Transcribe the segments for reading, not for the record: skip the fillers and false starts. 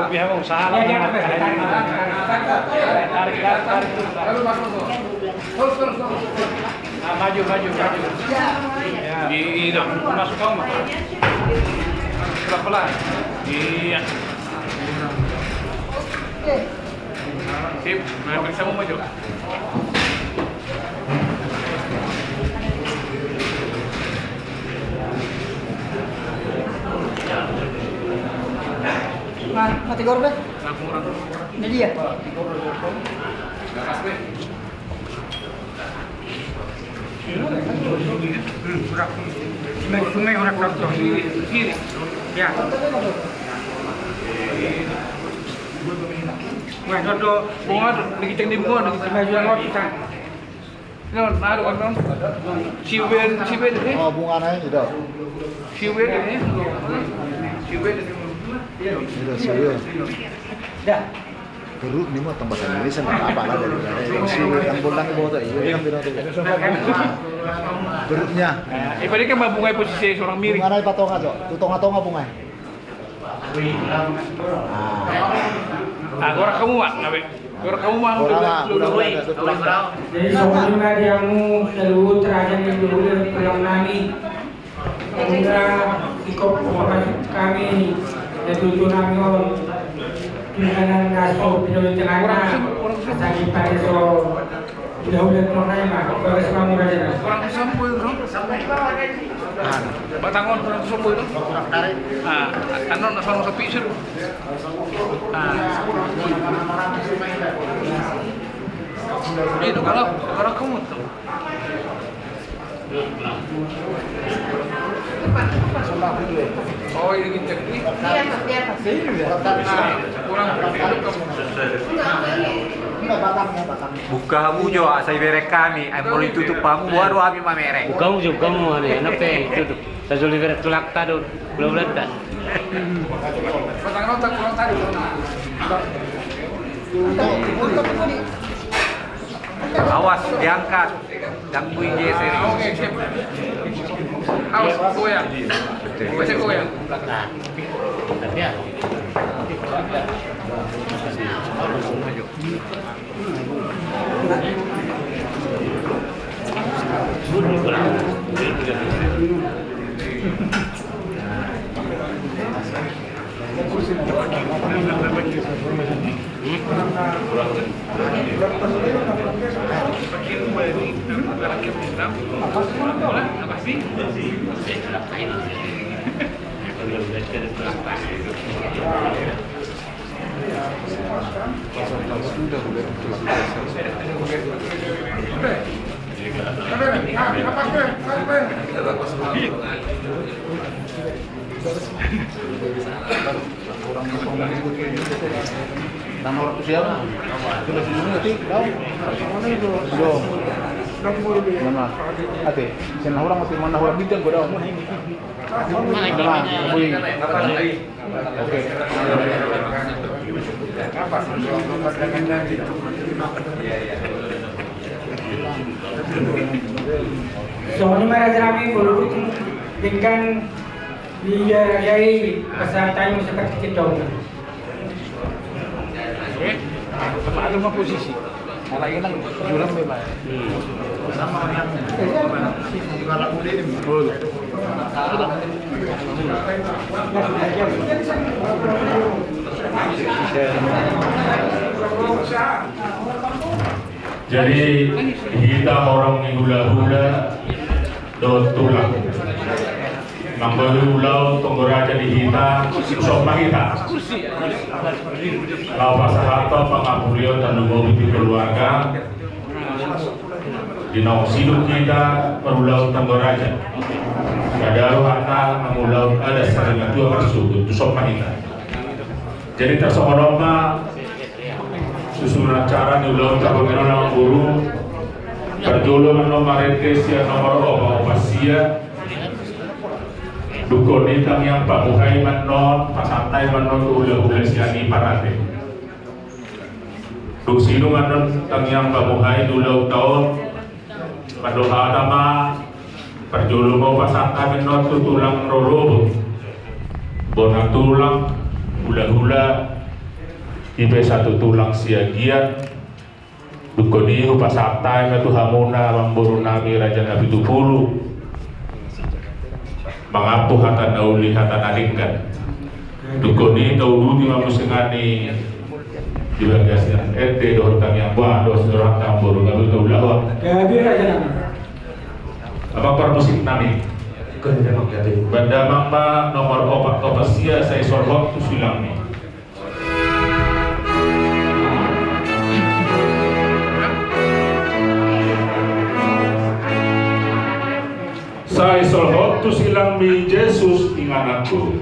Biar usaha. Tarik. Maju. Iya, masuk kau mah. Pelan-pelan. Iya. Sip, periksa mau maju. Mati korban? Ini dia. Sungai orang dokter kiri. Ya. Wah, dokter bunga lagi ceng di bunga lagi maju yang kita. Non, naruh kan? Siwen ini. Oh, bunganya itu. Siwen ini. Itu siwen. Dah. Geruk ni mah tempat ini sana apa lah dari siwen yang bolang bawa tu. Iya kan bilang tu. Geruknya. Ibarat kan bunga posisi seorang miring. Bunga apa tonga tu? Tu tonga bunga. Orang kamu mah, nabe. Orang kamu mah Jadi sebelumnya diamu selalu terajan yang dulu dalam nami. Kemudian ikut kami dan tujuh nami on. Dengan ngaso video tengah asal pada so udah pernah mah kalau sama aja. Orang kesampu itu, batangon orang kesampu itu. Anon sama sapi suruh. Itu kalau kamu tuh. Oh ini gitu. Kurang buka kamu juga saya berek kami mau ditutup kamu baru kami mamerek Bukamu juga kamu ada enak tutup. Saya sudah beres tulak tadi belum letak. Batangan otak kurang tadi. awas diangkat gangguin geser. Oke, siap. Awas, goyang. Bisa goyang. Ya. Nomor siapa? Sudah sini nanti tahu. Mana itu? Belum. Mana? Ate, sana orang masih mana orang bintang gua dah. Mana? Bui. Oke. Apa? Soalnya mereka kami dulu dengan dia kesehatan seperti kita. Ada lima posisi. Kalau ini jualan bebas. Sama yang juga lagu ini. Jadi kita orang ni hula-hula do tulang. Nambalu ulau Tonggaraja di hita sok mahita. Lau pasahato pangapulio tanunggo di keluarga. Di nausilu kita perulau Tonggaraja. Kadaru hatta mengulau ada setengah dua bersudut sok mahita. Jadi tersokoroma susunan acara di ulau tabungan orang guru. Berdulu nomor retes nomor opasia. Dukun itang yang Pak Muhaiman non, Pak Santai manon ulah-ulah siani parate. Duk sino manon tang yang Pak Muhai ulah tahun padoha tama perjulu mau pasangka menot tulang rolo bona tulang hula-hula ibe satu tulang siagian dukoni pasangka metu hamuna mamburu nami raja nabi tupulu mangapuh hatan nauli hatan alingkan dukoni taududi mamusengani di bagian dohor kami yang buah dohor sedorang tambur ngabu tau lawa Gabi raja nama. apa permusik nami banda mama nomor opat sia saya sorhok tu silang ni saya sorhok tu silang mi Yesus ingan aku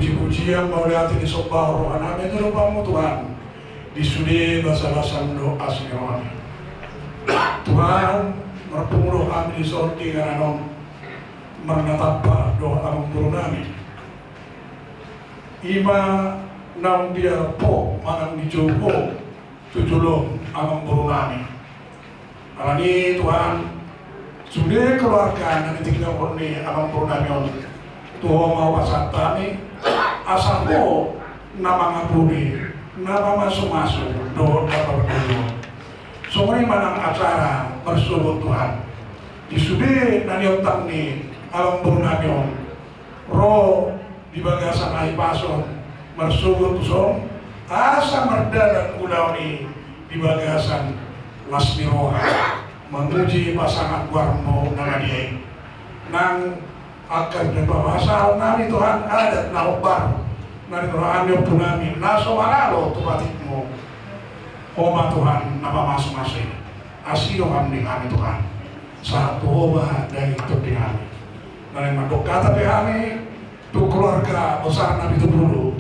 puji-pujian mauliati di sopa rohana itu rupamu Tuhan disudi basa-basan doa sini Tuhan merpumuruh kami di sorti karena menatapa doa mengurunami ima nang dia po manang di joko tujulong amang burunami alani Tuhan sudah keluarga nanti tinggal korni amang burunami on Tuhan mau pasatani asal nama ngaburi nama masuk-masuk doa berdua semua manang acara bersulut Tuhan disudi nani otak ni alam burnamion roh di bagasan air pason bersulut tusong asa merdadan ulau ni di bagasan lasmi roha memuji pasangan warmo nama dia nang akan berbahasa nani Tuhan adat naobar nani Tuhan yang punami naso maralo tupatikmu Oma Tuhan nama masing-masing asio kami Tuhan satu obat dari itu kami dan yang kata kami tu keluarga besar Nabi itu dulu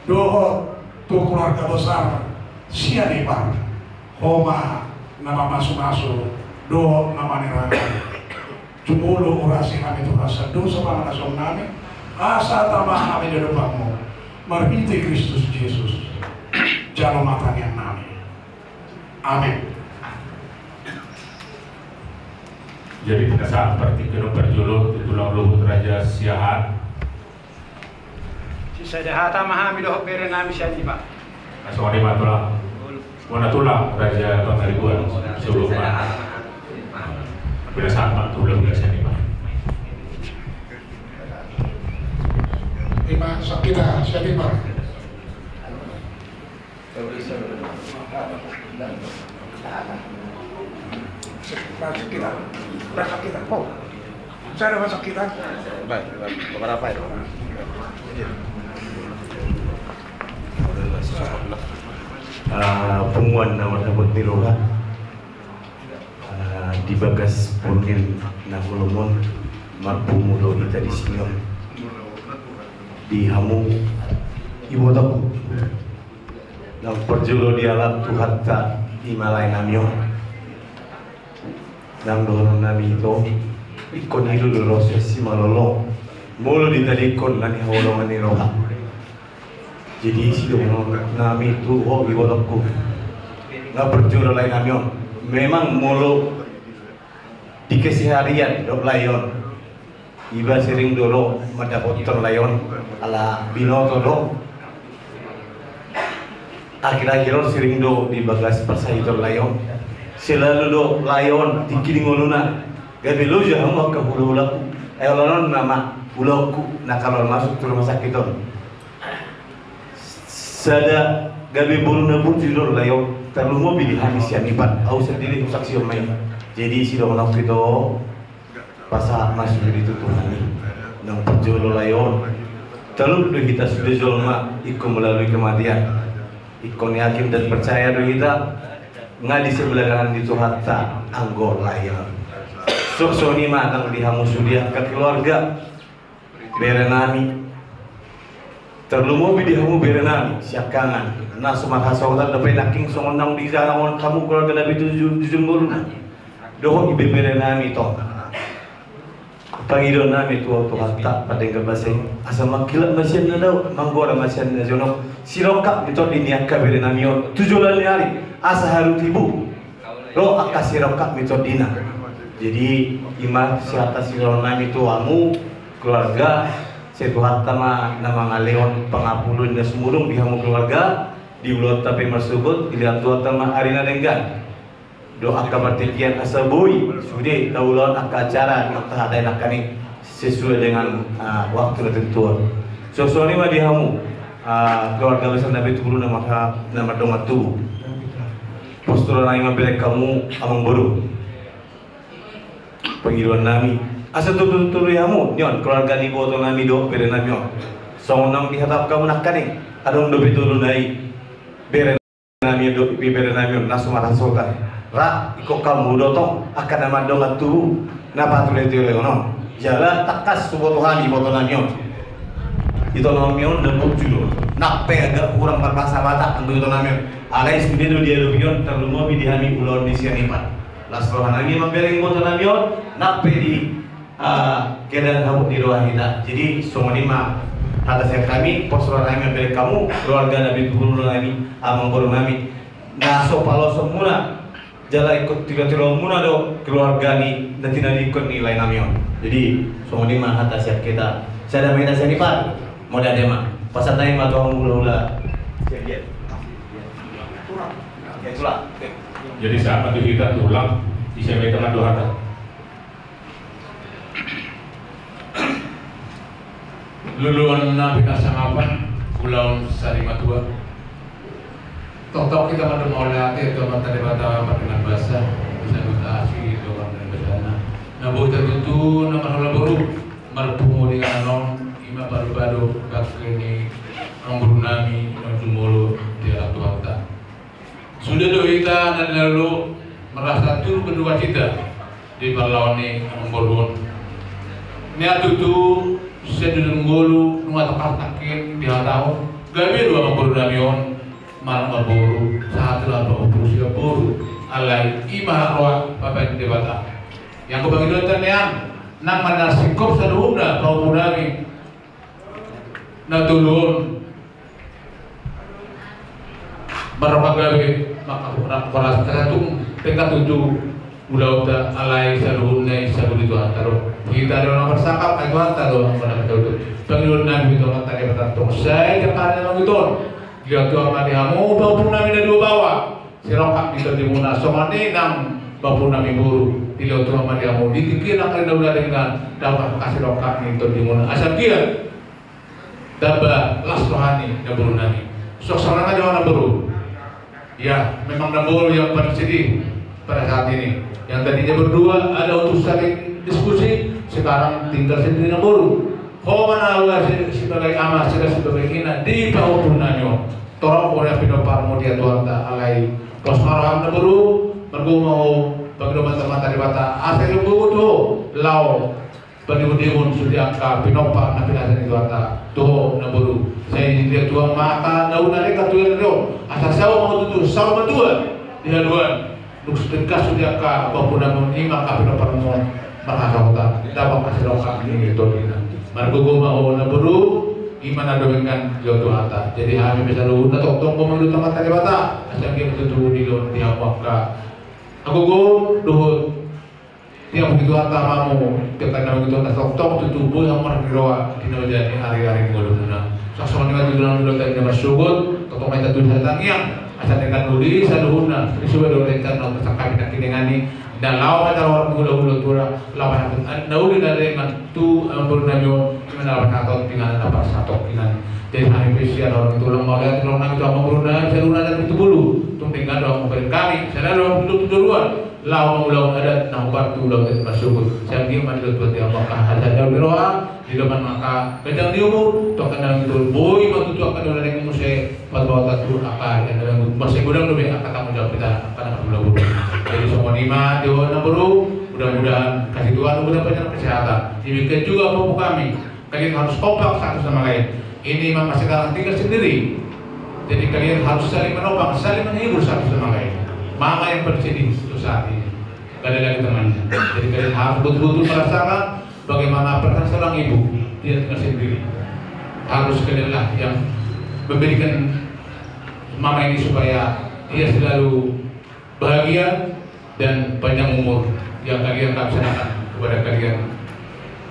doa tu keluarga besar sianipar Oma nama masuk-masuk doa nama neraka Jumulu orasi kami Tuhan seduh sama nasional kami asa tambah kami di depanmu merhiti Kristus Yesus jalan matanya kami amin. Jadi pada saat pertigaan berjuluk tulang luhut Raja Siahan si sadahata mahami doh bere nami siani Pak aswani matulang mana tulang Raja Pangaribuan sebelum pada saat tulang biasa nih Pak Ima sakita siani Pak Masuk kita, oh, saya ada masuk kita. Baik, beberapa itu. Pungguan nama dapat diroga di bagas pundil nakulumon marpumulo kita di sini di hamu ibu tahu nang perjulo di alat Tuhan tak Himalaya namyo nang dono nami itu ikon hidu dulu sesi malolo mulu ditalikon nani hawalongan ni roha. Jadi si dong nami tu ho iwalokku nggak berjuru lain namion. Memang mulu di keseharian dok layon iba sering dulu mendapatkan layon ala binoto do akhir-akhir sering do di bagas persaitor layon selalu do layon dikiring uluna gabi lu jah mau ke hulu-hulaku layon nama hulaku nah kalau masuk ke rumah sakit on sada gabi bulu nebut tidur layon terlalu mau pilih habis yang ibat au sendiri saksi omai jadi si dong nak itu pasal masuk ditutup ini nang penjual layon terlalu kita sudah jolma ikut melalui kematian ikon yakin dan percaya do kita nggak di sebelah kanan itu hatta anggor layon sok soni mah nang dihamu sudia ke keluarga berenami terlalu mau dihamu berenami siakangan nah sumat hasautan dapat naking songonang di sana kamu keluarga nabi tujuh bulu doh ibe berenami toh Pangidon nami tua hatta pada bahasa asal makilat masih ada manggora masih ada jono sirokap itu diniaka berenamio tujulan hari asa haru tibu lo akas sirokap itu dina jadi imam siata siron nami tuamu keluarga setu hatta ma nama ngaleon pangapulun dan semurung dihamu keluarga di ulot tapi masubut dilihat tua tama arina denggan doa kemertikian asa bui sudah taulon akka acara nak ada nak kani sesuai dengan waktu tertentu. So ni mah dihamu keluarga besar Nabi turun nama dongat tu. Postur lain mah belek kamu amang boru. Panggilan nami asa tu dihamu nyon keluarga ni boto nami do bere nami on. Songonang dihatap kamu nak kani adong do betul nai bere nami do bere nami on nasumara sultan. Ra iko kamu dotong akan nama dongat tu napa tu leti leono jala takas subo Tuhan di boto namion itu namion dan bukjulo nape agak kurang berbahasa Batak untuk itu namion alai sendiri do dia lupion terlalu mau dihami ulon di sianipan lasrohan lagi membereng boto namion nape di keadaan kamu di ruang kita jadi semua ini mah atas yang kami posuran kami membereng kamu keluarga Nabi Tuhul nami amang boru nami nah sopalo semula jala ikut tiga-tiga muna do keluarga ni nanti ikut nilai namion jadi semua ini mah atas siap kita saya ada minta saya nipat mau ada mah pasal tadi mah tuang mula-mula ya itulah jadi saat kita tulang bisa baik dengan doa luluan nabi kasangapan pulau Sarimatua tok-tok kita pada mau lihat itu mata debata dengan bahasa bisa mutasi itu kan dengan bahasa nabu tertentu nama hal baru marpumu dengan non ima baru-baru ini orang nami non jumolo di alat tuanta sudah do kita dan lalu merasa tur kedua kita di balawani mengbolon niat itu saya dulu ngolu nunggu takin di hatau gabi dua mengbolon namion malam baru saat telah berusia baru alai imah roh bapak di debata yang kebagian ternian nang mana sikop seduhna kau munami natulun barokagawe maka para satu tingkat tujuh udah alai seduhna seduh itu antara kita ada orang bersakap itu antara orang pada itu panggilan nabi itu antara bertantung saya kepada orang itu dia tu amat dia mau bapun nami dah dua bawa sirokap kita di muna somani nang bapun nami buru dia tu amat dia mau dikikir nak kena udah dengan dapat kasih rokap itu di muna asal dia dapat las rohani dah buru nami sok seorang aja orang buru ya memang dah buru yang paling sedih pada saat ini yang tadinya berdua ada untuk saling diskusi sekarang tinggal sendiri dah buru kau mana Allah sebagai amat sebagai ina di bawah punanyo torok oleh pinopar mudia tuan tak alai pos marham neburu mergo mau pagdoman mata di bata asal budu lau pendimun sudiaka pinopar na pinasan itu ata tuh neburu saya dia tuang mata daun nalika tuan rio asal sawo mau tutu sawo matua di haluan nuk sedekah sudiaka apapun namun ima ka pinopar mo makasauta dapat kasilokak ini itu dina margogo mau na buru iman ada dengan jodoh ata jadi kami bisa luhur na tong pemilu tempat tadi bata asal kita tutup di luar tiap waktu aku go luhur tiap begitu ata mamu tiap kali begitu ata tong tutup yang margiroa di jadi hari-hari nguluna sasong ni matulang dulu tadi nama sugut tong mai tatu datang yang asal dengan luli saluhurna ini sudah dolekan na sakit nak kinengani dan lawan ada orang mula-mula tura lawan nauli dari mantu bernamio mana lawan tinggal dapat satu tinggal jadi hari spesial orang tulang mau lihat tulang nami tulang beruna seluna dan itu bulu tung tinggal doang memberi kami saya doang untuk tujuan lawan mula ada nampak tulang dan masuk saya ingin mandi tuan dia apakah ada jauh beroa di depan maka kadang diumur toh kadang itu boy waktu itu akan ada yang musik pada waktu itu akar yang ada masih gudang lebih akan tanggung jawab kita akan mula-mula jadi semua nikmat dewa naburu mudah-mudahan kasih Tuhan mudah-mudahan kesehatan demikian juga pupuk kami kalian harus kompak satu sama lain ini memang sekarang tinggal sendiri jadi kalian harus saling menopang saling menghibur satu sama lain mama yang bersedih untuk saat ini gak ada lagi temannya jadi kalian harus betul-betul merasakan bagaimana peran seorang ibu dia tinggal sendiri harus kalian lah yang memberikan mama ini supaya dia selalu bahagia dan panjang umur yang kalian laksanakan kepada kalian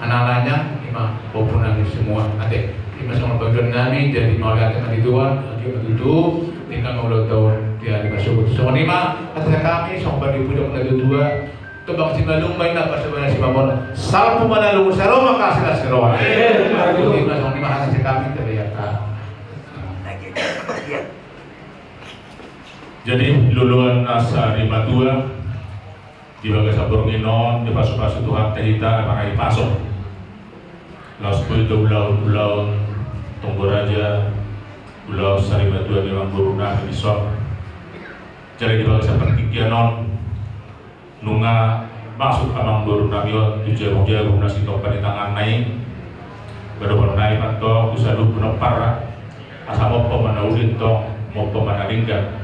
anak-anaknya imam maupun nanti semua adik imam sama bagian nami jadi mau lihat nanti Tuhan dia begitu tinggal mau tahun dia dimasuk semua lima kata kami sama bagi punya penaju dua tebak si malung main apa sebenarnya si babon salpu manalung saroma kasih seroa itu imam sama lima hasil kami terlihat jadi luluan asa di Batua di bagai sabur nginon di pasuk-pasuk Tuhan tehita pakai pasok laus itu ulau Tunggu Raja ulau sari Batua di Mamburuna di Sok jadi di bagai seperti kianon nunga masuk ke Mamburuna mio tujuh guna sitopan di tangan naik baru naik atau usaha penopar asal mau pemanaulit tong mau pemanalinggan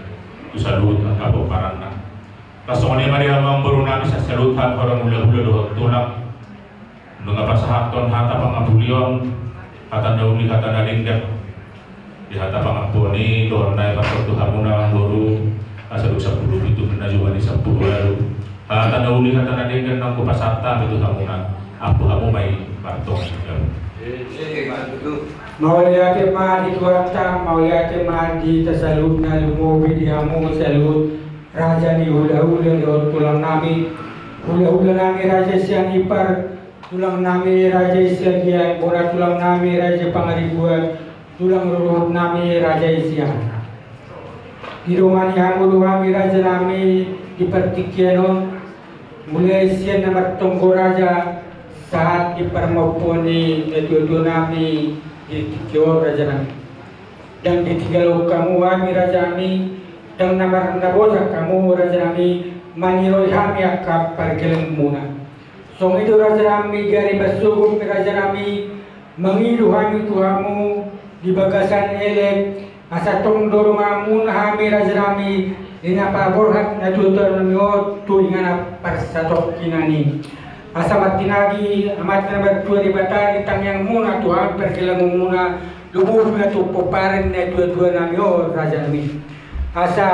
usalut atau parana. Kasong ni Maria Mamburuna bisa salutan orang mula-mula doa tulang. Nunggu pasahaton hata pangabulion, hata nauli hata nalinggan. Di hata pangapuni doa naik pasal Tuhan muna baru asal 10 itu menajuan di 10 lalu. Hata nauli hata nalinggan nang kupasata itu hamuna. Aku hamu mai partong. Maulia ke ma di tuanta, maulia ke ma di tasalud na lumobi di hamu salud raja ni hula-hula do tulang nami hula-hula nami raja siang ipar tulang nami raja siang dia bola tulang nami raja pangaribuan tulang ruruh nami raja siang di rumah ni hamu kami raja nami di pertikianon mulai siang nama tonggo raja saat ipar maupun di dua nami di Tikior Raja Nami dan di Tigalau kamu kami Raja Nami dan nama nabosa kamu Raja Nami maniroi kami akap pergeleng muna song itu Raja Nami gari basugun Raja Nami mengidu kami tuhamu di bagasan elek asa tong dorong muna kami Raja Nami dina paborhat na tutor namiot tuingan parsatok kinani asa matinagi amat na bertua di batari tang yang muna Tuhan perkilang muna lubur na tu poparen na dua-dua namio Raja Nami asa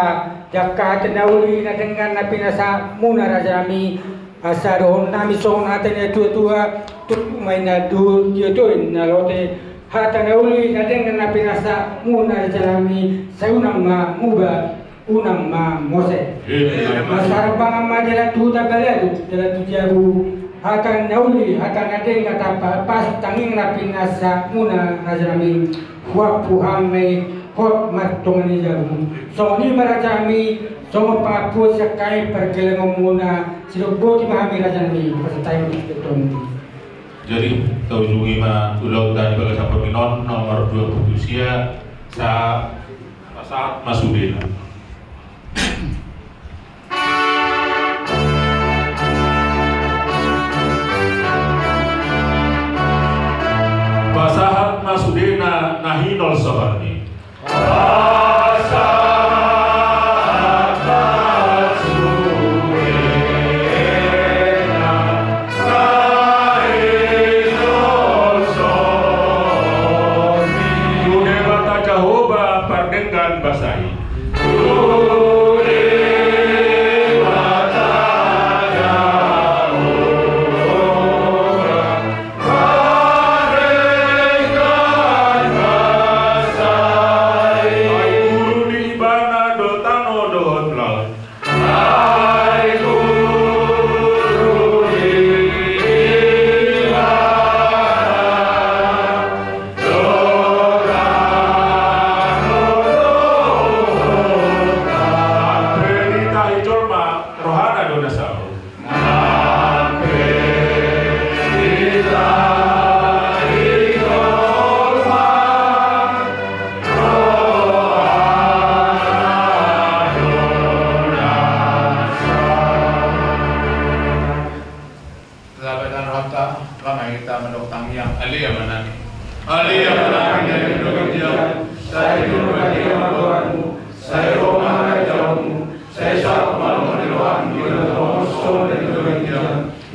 jaka tenauli na dengan na pinasa muna Raja Nami asa doon nami song natin na dua-dua tut may na dul yodoin na lote hata nauli na dengan na pinasa muna Raja Nami sa unang muba unang mose masarapang jalan tuta baladu jalan tujabu akan nauli akan ada kata pas tanging rapin nasa muna Raja Nami waktu hamai hot matong ni jabu so ni Raja Nami so papu sakai pergelang muna siluboti mahami Raja Nami pasatay betul jadi taujungi ma ulau dan bagai sampur minon nomor 2 Putusia sa saat Masudin Pasahat Masudina nahinol sabarni. Pasahat Masudina mahita mendoktang yang alia manani. Alia manani dari bekerja. Saya juga dia magoanmu. Saya Roma jauhmu. Saya syak malu meniruan di dalam musuh dan bekerja.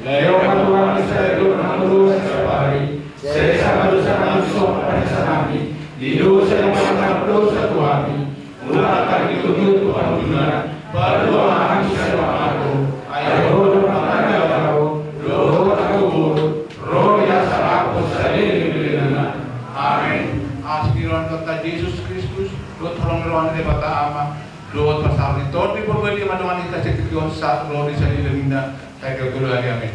Leo Tuhan saya dulu menurut separi. Saya sangat musuh pada sanami. Di dosa yang menangkap dosa Tuhan. Mulakan dituduh Tuhan dunia. Berdoa manusia aku. Ayo bermakna kau. Roh aku. Roh yang salahku sendiri dengan. Amin. Askiran kata Yesus Kristus. Lo tolong ruang di bata ama. Lo pasal itu di berbeda dengan kita cekion saat lo di sini dengan. Saya dulu lagi amin.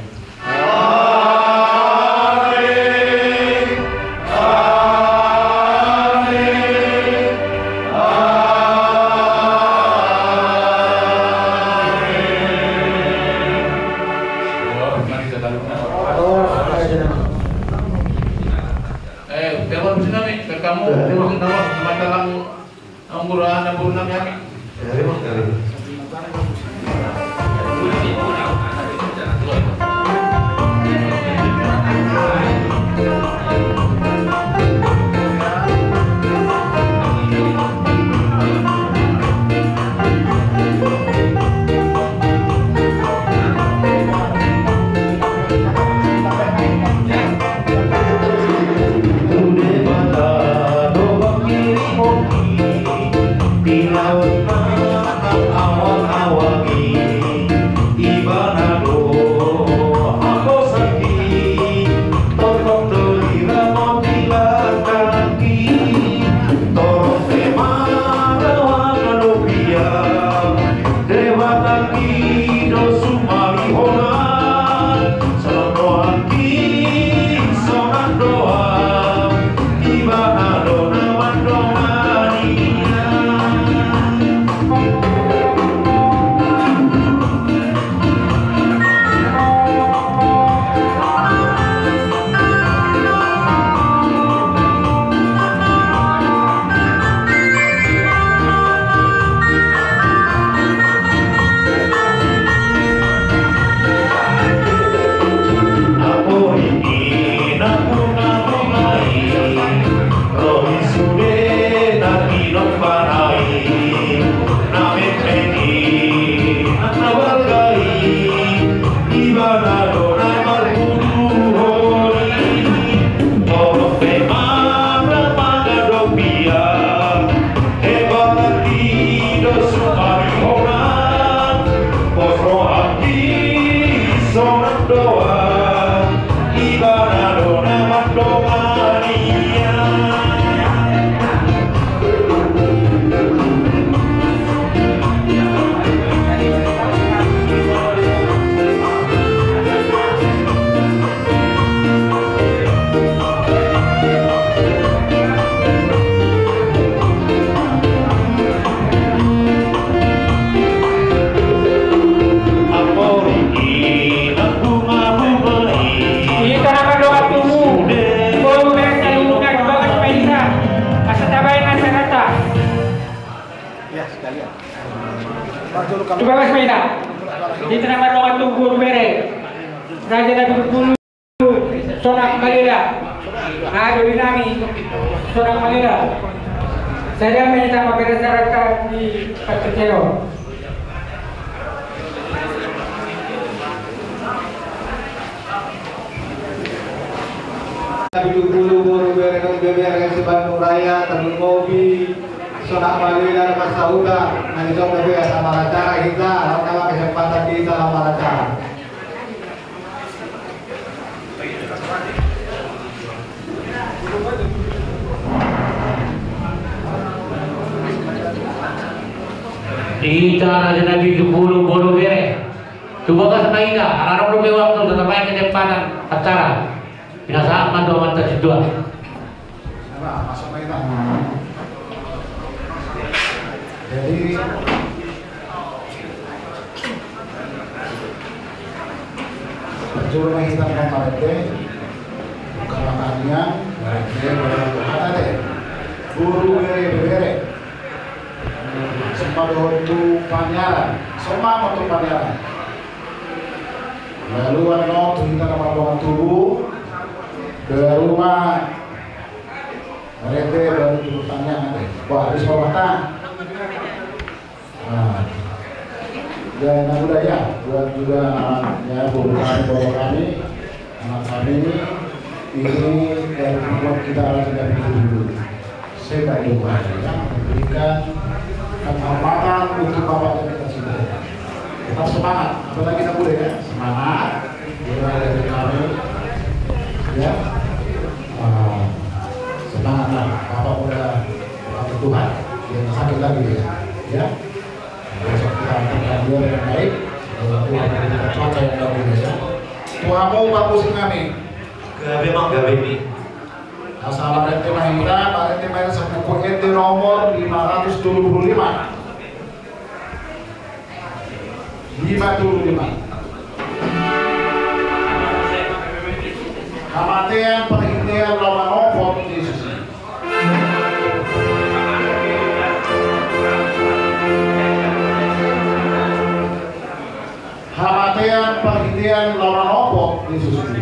Kamu masalah buruan kami. Coba Mas Maida, di tengah ruangan tunggu bere, Raja Nabi Bulu, Sonak Malila, Dewi Nami, Sonak Malila. Saya minta masyarakat di Pancasila. Nabi Bulu bere bere Bandung Raya, Tanjung Mobi. Sonak Malila dan Masauda, Nangisong Bebe sama acara kita, sama kesempatan kita sama acara. Ita Raja Nabi Kebulu Bolu Bere. Coba kas maida, arah lebih waktu tetap aja kesempatan acara. Binasa mandu mantap kedua. Masuk maida. Jadi perjuangan kita kemarin kelakannya ada deh guru bere sempat waktu panyaran semua waktu panyaran lalu ano kita nama tubuh ke rumah mereka baru urusannya nanti habis pemotong. Nah, dan budaya buat juga ya beberapa kami anak kami ini dari buat kita harus dari dulu saya juga ya memberikan penghormatan untuk bapak dan kita sudah tetap semangat apalagi kita boleh ya semangat dari kami ya semangatlah bapak udah Tuhan yang sakit lagi ya besok kita akan dia yang baik Tuhan kita cuaca yang bagus ya Tuhan mau bagus kami memang gawe ini asal ada tema kita sebuku ente nomor 525 kematian perhentian lawan opor Yesus kematian perhentian lawan opor Yesus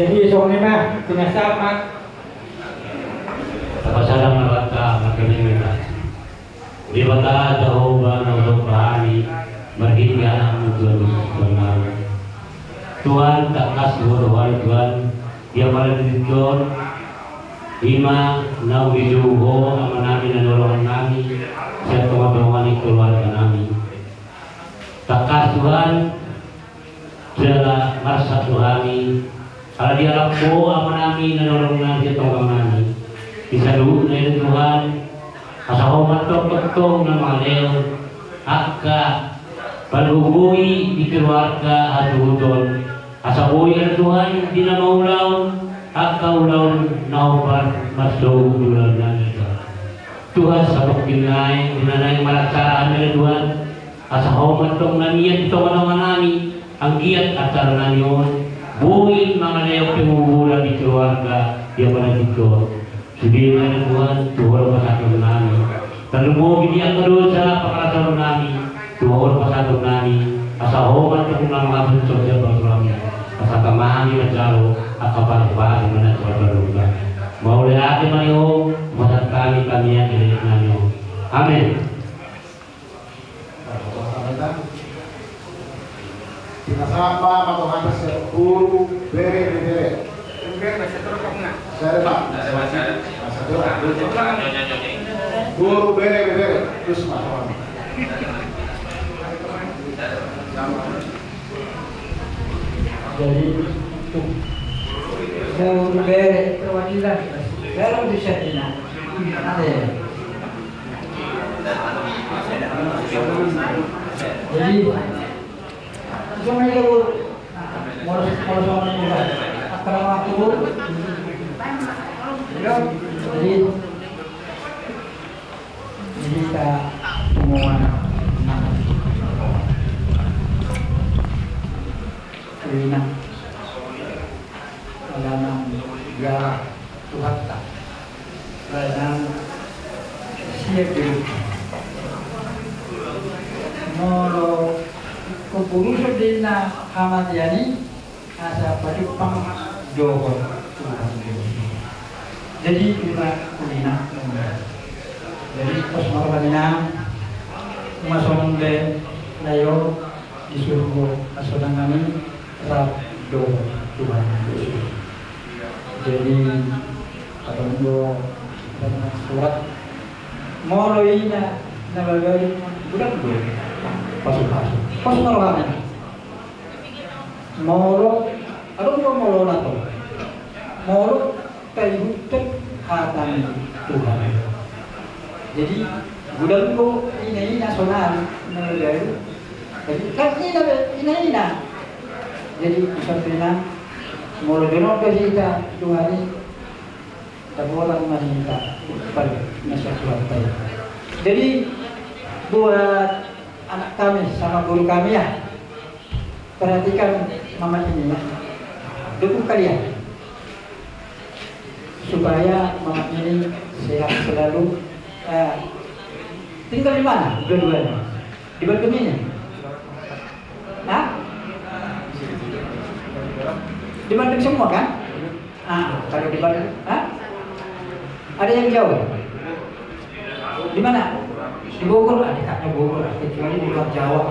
Jadi soalnya mah binasa mah apa sadang merata makin kita di bata jauh untuk bahani berhingga tujuan benar Tuhan tak kasih Tuhan dia malah dijon lima nau dijuho amanami dan orang kami saya teman-teman keluarga kami tak kasih Tuhan jalan merasa Tuhani kalau dia laku apa nami dan orang nanti atau kami bisa dulu dari Tuhan asal hormat tong nama Leo akka berhubungi di keluarga adudon asal hubungi Tuhan di nama ulau akka ulau naubar masuk bulan nanti Tuhan sabuk dinai dinai meracaraan dari Tuhan asal hormat tong nami yang nama nami ang giat acara nanion buin mga leo pemubula di keluarga dia pada dikor sudah ada Tuhan pasal nami terlebih dia kedosa pasal nami Tuhan pasal nami asal homan terkenal mabuk sosial bersuami asal kemahami menjauh akabar mana berluka mau lihat mayo pasal kami yang dari nami amin. Sinasamba matuhan sa guru bere. Guru bere terus matuhan. jadi guru bere perwakilan dalam disyatina ada jadi cuma itu mau sama juga akan waktu jadi kita semua Rina dalam ya Tuhan tak dalam siap molo kumpulus din na kamatyani asa patupang dohon Tuhan. Jadi kita kulina. Jadi pas malam masong de layo disuruh asodang kami Rabdo Tuhan Yesus. Jadi kata minggu surat moloinya nabagay budak dulu pasuk rohani molo aduh molo nato molo kayu hatan Tuhan. Jadi budak ko ini nasional nabagay jadi kan ini jadi sepertinya molo dono kita Tuhan terbolak kita pada masyarakat. Jadi buat anak kami sama guru kami ya, perhatikan mama ini ya, dukung kalian supaya mama ini sehat selalu. Tinggal di mana dua-duanya? Di Bandung ini? Hah? Di Bandung semua kan? Kalau di Bandung, ada yang jauh? Di mana? Di Bogor, dekatnya Bogor, kecuali di luar Jawa.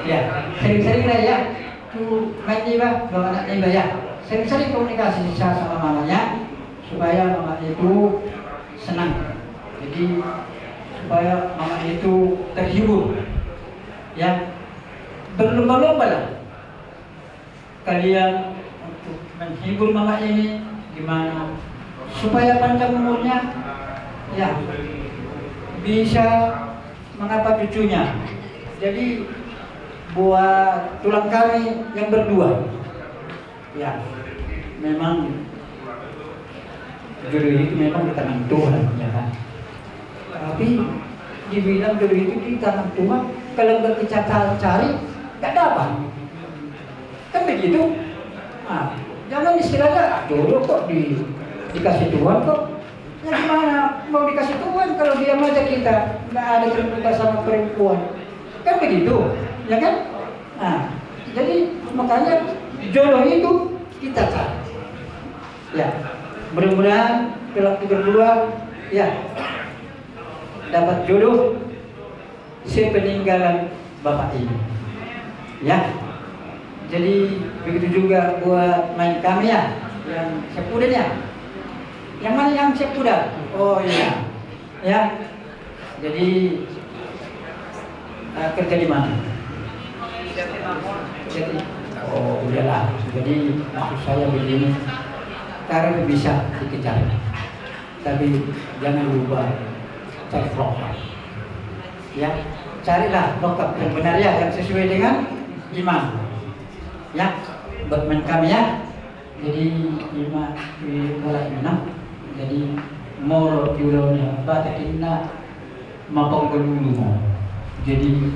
Ya, sering-sering lah ya. Tuh main tiba, bawa anak tiba ya. Sering-sering komunikasi sama mamanya supaya mama itu senang. Jadi supaya mama itu terhibur. Ya, berlomba-lomba lah kalian untuk menghibur mama ini gimana supaya panjang umurnya, ya bisa mengapa cucunya. Jadi buat tulang kami yang berdua, ya memang jodoh itu memang di tangan Tuhan, ya kan. Tapi dibilang jodoh itu di tangan Tuhan, kalau nggak kita cari, nggak dapat. Kan begitu. Jangan istilahnya jodoh kok dikasih Tuhan kok. Ya gimana mau dikasih Tuhan kalau dia aja kita nggak ada terbuka sama perempuan, kan begitu, ya kan? Jadi makanya jodoh itu kita cari. Ya, mudah-mudahan pelaku berdua ya dapat jodoh sepeninggalan bapak ini. Ya, jadi begitu juga buat main kami ya, yang sepudanya. Yang mana yang siap kuda? Oh iya, ya. Jadi kerja di mana? Jadi, oh udahlah. Jadi maksud saya begini, karir bisa dikejar, tapi jangan lupa cari lokap. Ya, carilah lokap yang benar ya, yang sesuai dengan iman. Ya, buat main kami ya. Jadi iman di mulai enam. Jadi moro julonya bata inna mapang gelulu mo. Jadi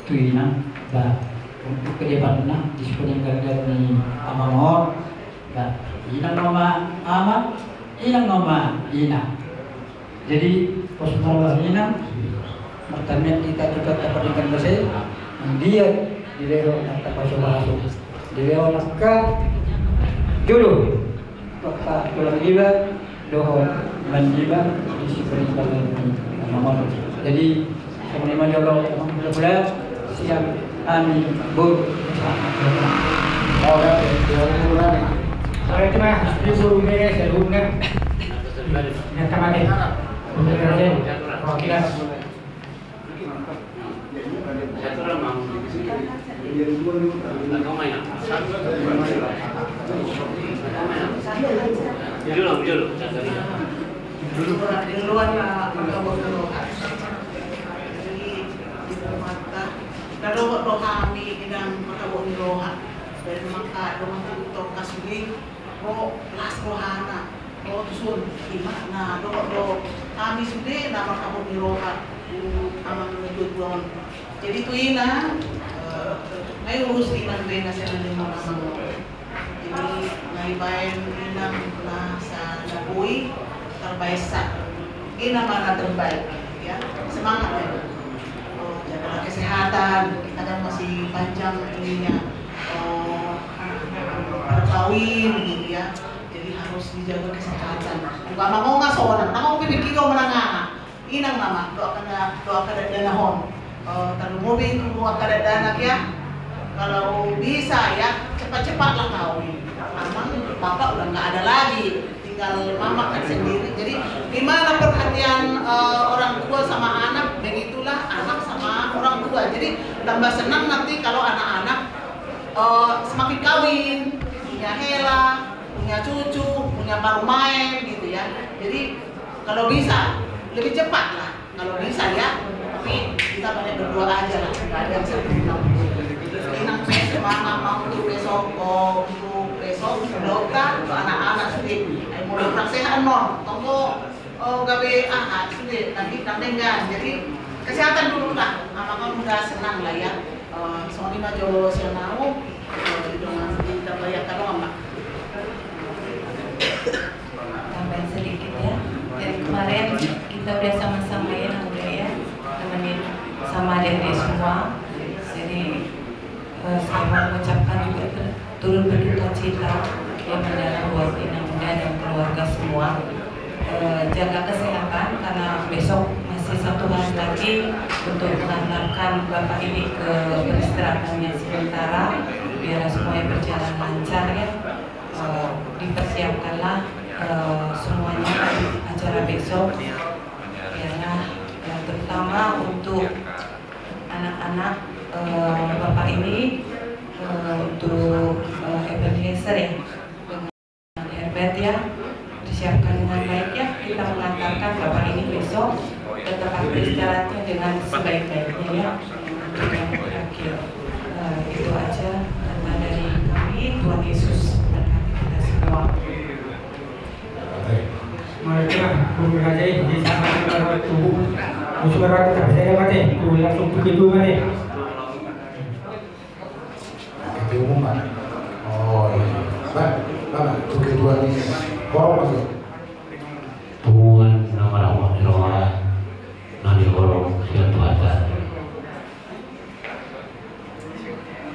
tuina ba untuk ke depan na disebutnya gara-gara ni amamor ba inang mama ama inang mama ina. Jadi pos mawar ina pertama kita juga dapat ikan besar dia di lewat kata pasal dia nakka jodoh kata tulang jiwa dohon manjiba di sini bagian jadi sebenarnya kalau mudah-mudahan siang amin bur saya cuma disuruh beres ya rumah yang kemarin untuk kerja kalau kita kalau doa kami dengan makabot ni roha dari maka doa itu kasih las rohana tusun gimana doa kami sudah nama makabot ni roha aman menuju bulan jadi tu ina may urus inang bena sa nanimo namang jadi may bayan inang na sa nabuhi terbaisa ina mana terbaik ya semangat ya jaga kesehatan kita kan masih panjang ininya kawin gitu ya jadi harus dijaga kesehatan bukan mau nggak seorang mau pikir menangah inang mama doa kada danahon terlalu mobil keluar kada dana ya. Kalau bisa ya cepat-cepatlah kawin. Amang bapak udah nggak ada lagi, tinggal mama kan sendiri. Jadi gimana perhatian orang tua sama anak, begitulah anak sama orang tua. Jadi tambah senang nanti kalau anak-anak semakin kawin, punya hela, punya cucu, punya baru main gitu ya. Jadi kalau bisa lebih cepat lah, kalau bisa ya. Tapi kita banyak berdoa aja lah, nggak ada yang sempurna. Inang semangat mau untuk besok dokter untuk anak-anak sudah mulai praksehan non, tunggu gawe ahad sudah nanti tandengan. Jadi kesehatan dulu lah, mama udah senang lah ya. Soalnya majo senau dengan kita bayarkan doang mbak. Tambahin sedikit ya. Dari kemarin kita udah sama-sama ya, udah ya temenin sama adik-adik semua. Jadi saya mau mengucapkan juga turut berduka cita yang mendalam buat Inang Muda dan keluarga semua. Jaga kesehatan karena besok masih 1 hari lagi untuk mengantarkan bapak ini ke peristirahatannya sementara biar semuanya berjalan lancar ya. Dipersiapkanlah semuanya acara besok karena yang terutama untuk anak-anak bapak ini untuk Ebenezer ya dengan Herbert ya disiapkan dengan baik ya, kita mengantarkan bapak ini besok ke tempat istirahatnya dengan sebaik-baiknya ya. Untuk yang terakhir itu aja kata dari kami. Tuhan Yesus berkati kita semua. Mereka berajai di sana tubuh musuh kita saya mati tu langsung begitu mati. Kita umumkan. Oh iya. Baik, untuk kedua ini korong masuk. Tuhan nama rahmat doa nanti korong siapa ada.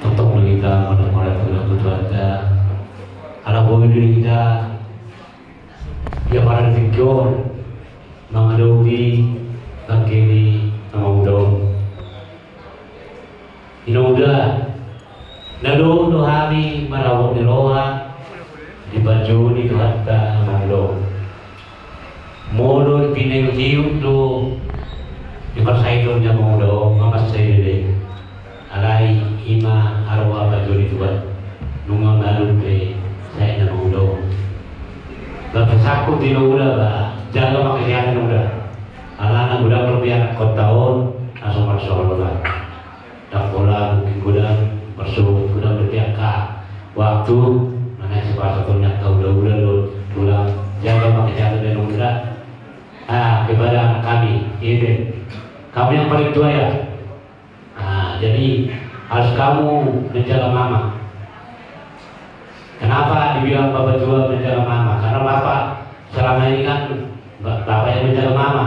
Tetap kita menemani Tuhan ada. Ada boleh kita. Ya para fikir mengadui dan kini mengaudau. Inoda, lalu dohami merawat diroha di baju di hatta mengaudau. Modo pineng hiu tu di persaidonya mengaudau mengasai deh. Alai ima arwah baju di tuan nungang lalu ke saya mengaudau. Bapak sakut di udah lah, jaga makanya udah. Anak-anak udah berbiak kau tahun, langsung masuk lah. Tak pola mungkin udah masuk, udah berbiak waktu mana sepas satunya kau udah lo pulang. Jaga makanya dan udah. Kepada anak kami, ini kamu yang paling tua ya. Jadi harus kamu menjaga mama. Kenapa dibilang bapak tua menjaga mama? Karena bapak selama ini kan bapak yang menjaga mama.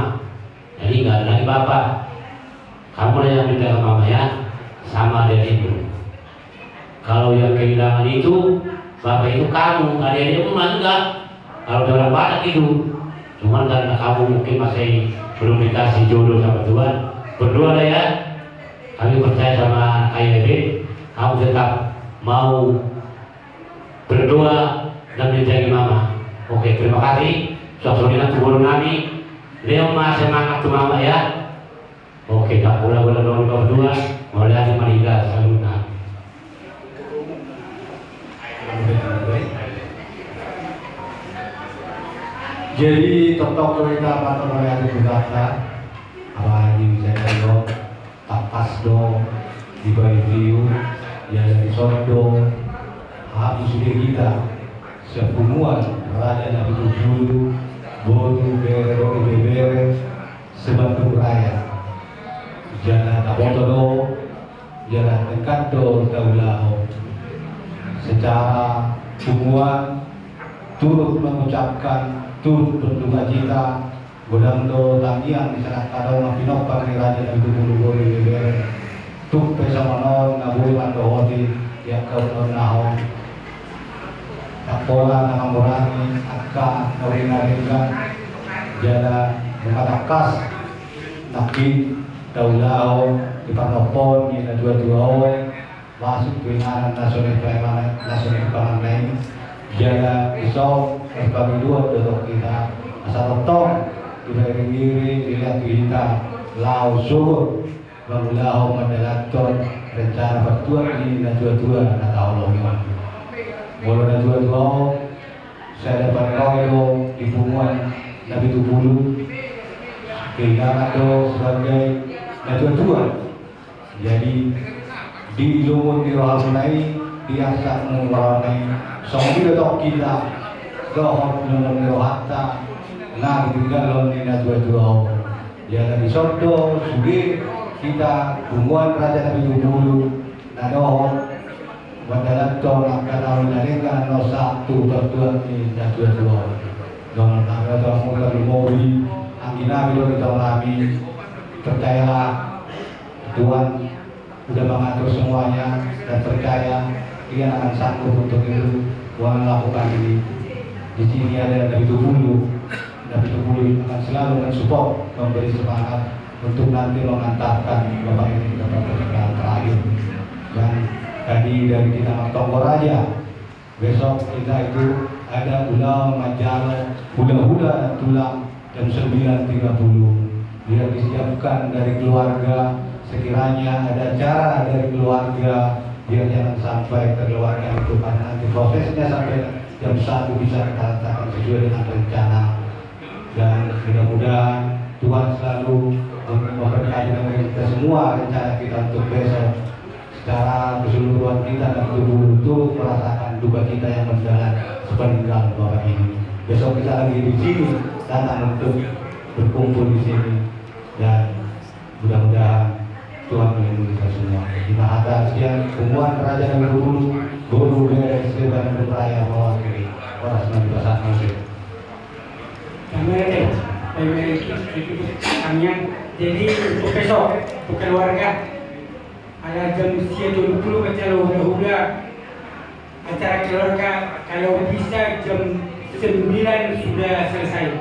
Jadi nggak ada lagi bapak. Kamu yang menjaga mama ya, sama dengan ibu. Kalau yang kehilangan itu, bapak itu kamu, adik-adik pun enggak. Kalau orang banyak itu, cuman karena kamu mungkin masih belum dikasih jodoh sama Tuhan. Berdoa lah ya. Kami percaya sama KIB, kamu tetap mau berdoa dan menjaga mama. Oke, terima kasih. Suasana turun kami. Leo masih semangat tuh mama ya. Oke, tak pula doa berdua. Mulai hari Mariga saluna. Jadi totok kita patut melihat berkata apa di Jakarta tak pas do di Bayu ya di Sondo habis sudah kita sepumuan raja Nabi Tujuh bodoh bere sebantu raya jalan tabotodo jalan tekado daulahu secara pumuan turut mengucapkan turut berduka cita godando tamian di sana kadang mapinok ni raja Nabi Tujuh bere tuk pesamanon naburi mandohoti yang kau nahon Tapola nakamurani akka naringa jala mengatakas nakit daulau di Panopon ni na dua-dua masuk kebenaran nasional pangan lain jaga isau kami dua untuk kita asal tong diberi diri dilihat kita lau syukur Barulah mendalaton rencana pertuan ini dan dua-dua na tahu loh Walau na dua-dua saya dapat kau di bunguan Nabi Tubulu kehilangan itu sebagai na dua-dua jadi di lumut di rohanai biasa mengurangi sambil tok kita dohon lumut di rohata nah ditinggal di na dua-dua ya dari sodo sugi kita bunguan Raja Nabi Tubulu nadohon Wadalan tong akan awal nalika no satu berdua ni dan dua-dua dengan tangga tong muka lumori angin nabi lo kita lami percayalah Tuhan sudah mengatur semuanya dan percaya dia akan sanggup untuk itu Tuhan lakukan ini di sini ada Nabi Tubulu akan selalu mensupport memberi semangat untuk nanti mengantarkan Bapak ini ke pertemuan terakhir dan tadi dari kita Tokoraja besok kita itu ada ulang majalah hula-hula tulang jam 9.30 dia disiapkan dari keluarga sekiranya ada cara dari keluarga dia jangan sampai terkeluarga itu karena nanti prosesnya sampai jam 1 bisa kita letakkan sesuai dengan rencana dan mudah-mudahan Tuhan selalu memberkati kita semua rencana kita untuk besok secara keseluruhan kita dan tubuh itu merasakan duka kita yang mendalam sepeninggal Bapak ini. Besok kita lagi di sini datang untuk berkumpul di sini dan mudah-mudahan Tuhan melindungi kita semua. Kita atas sekian kumpulan Kerajaan Nabi Tubulu Guru Beres dan Beraya mewakili Polres Nabi Pasar Musik. Jadi untuk besok untuk keluarga ada jam usia 20 macam hula-hula acara keluarga kalau bisa jam 9 sudah selesai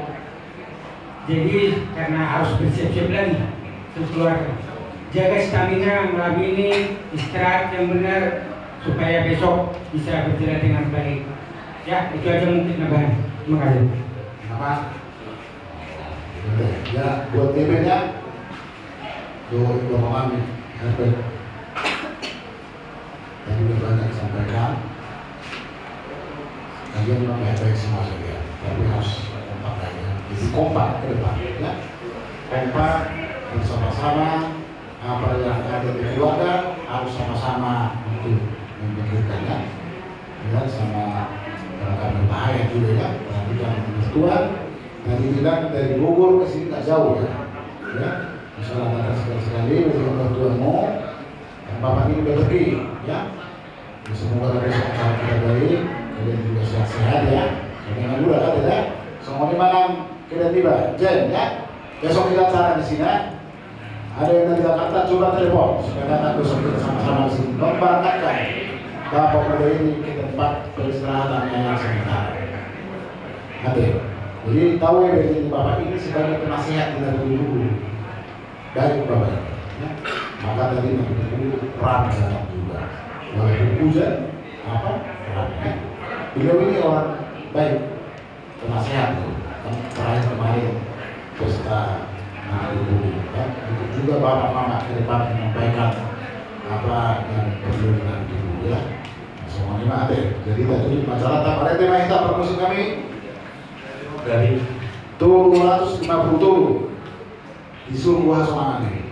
jadi karena harus bersiap-siap lagi untuk keluarga jaga stamina malam ini istirahat yang benar supaya besok bisa berjalan dengan baik ya itu aja mungkin nambahan. Terima kasih. Nama ya buat TV-nya tuh memahami tadi sudah banyak disampaikan kalian memang baik-baik semua saja tapi harus kompak aja jadi kompak ke depan ya kompak bersama-sama apa yang ada di keluarga harus sama-sama untuk memikirkannya ya sama barangkali berbahaya juga ya perhatikan Tuhan tadi bilang dari Bogor ke sini tak jauh ya misalnya ada sekali-sekali dengan Tuhan mau Bapak ini udah pergi ya semoga besok acara kita baik kalian juga sehat-sehat ya jangan mudah kan ya semuanya malam kita tiba Jen ya besok kita acara di sini ada yang dari Jakarta coba telepon supaya datang besok kita sama-sama di sini memberangkatkan Bapak muda ini ke tempat peristirahatan yang sementara nanti jadi tahu ya dari Bapak ini sebagai penasihat dari dulu baik Bapak ya maka tadi Nabi Tubulu perang sangat juga walaupun hujan apa perangnya beliau ini orang baik penasehat terakhir kemarin pesta Nabi Tubulu ya untuk juga bapak mama ke depan menyampaikan apa yang perlu dengan Tubulu ya semuanya ada jadi tadi masalah tak tema kita permusuh kami dari 250 di Sungguh Hasanani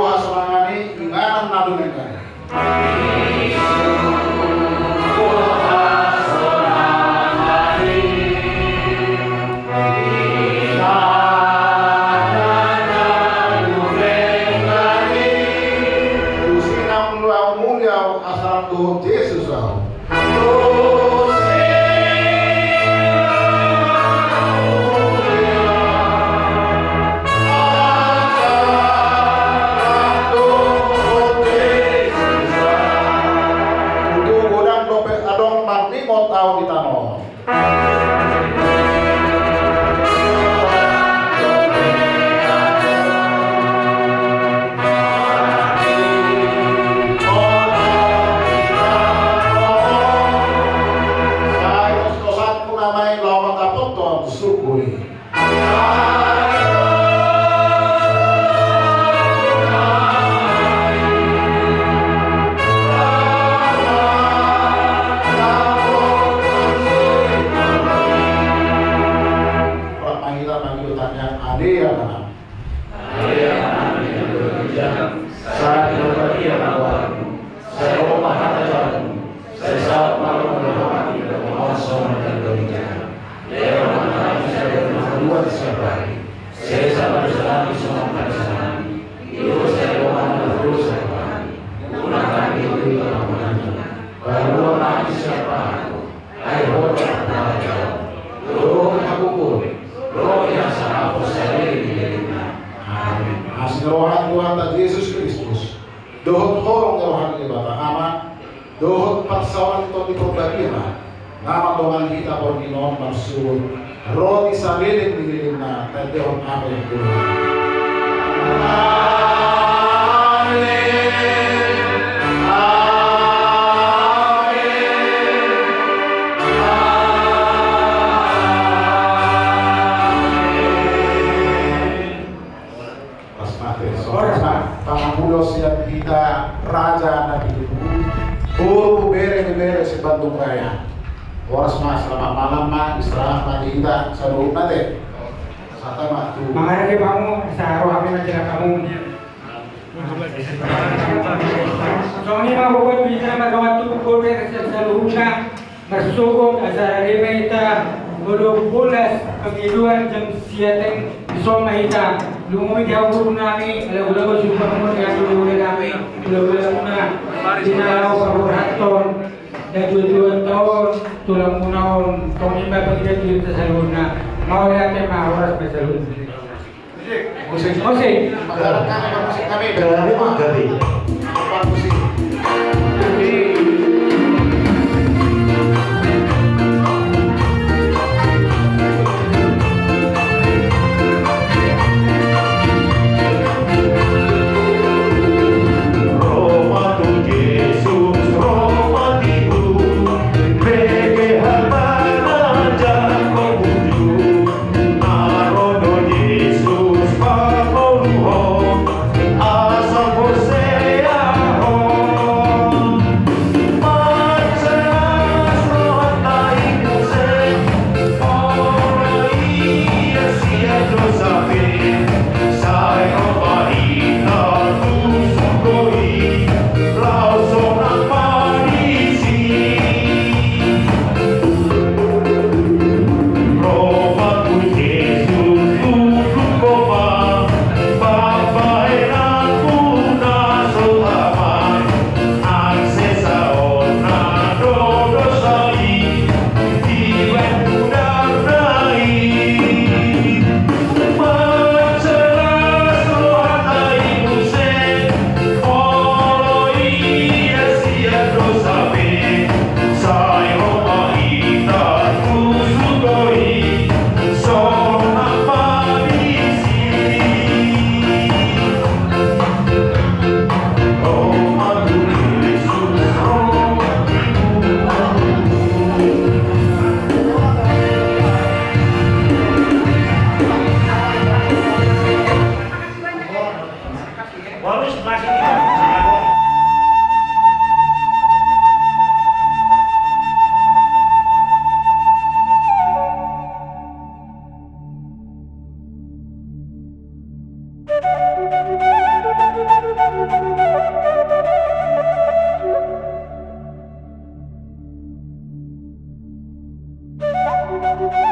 Asmani inganan nadu negara. Yesus Kue. Tuhan Yesus Kristus, dohot horong Tuhan di Bapa Ama, dohot paksawan itu di perbagaiman, nama Tuhan kita porginon marsur, roti sabilin di lina, dan dohot apa yang Tuhan. Pangabulos yang kita raja nabi itu buru bere si Bandung Raya. Waras mas selamat malam mak istirahat mati kita seluruh nanti. Sata mak tuh. Makanya dia kamu seharu kami menjelaskan kamu. Soalnya mau buat bisa pada waktu pukul seluruhnya bersukuk asal kita belum pulas kegiduan jam siateng soma kita. Lumoi jauh guru nami, ulah super umur yang dulu nami, ulah dinalau perhatian dan tujuan tahun tulang munaon tahun ini bapak kita kita salurna mau lihat tema harus bersalur. Musik, musik kami berani menggali. Musik. Thank you.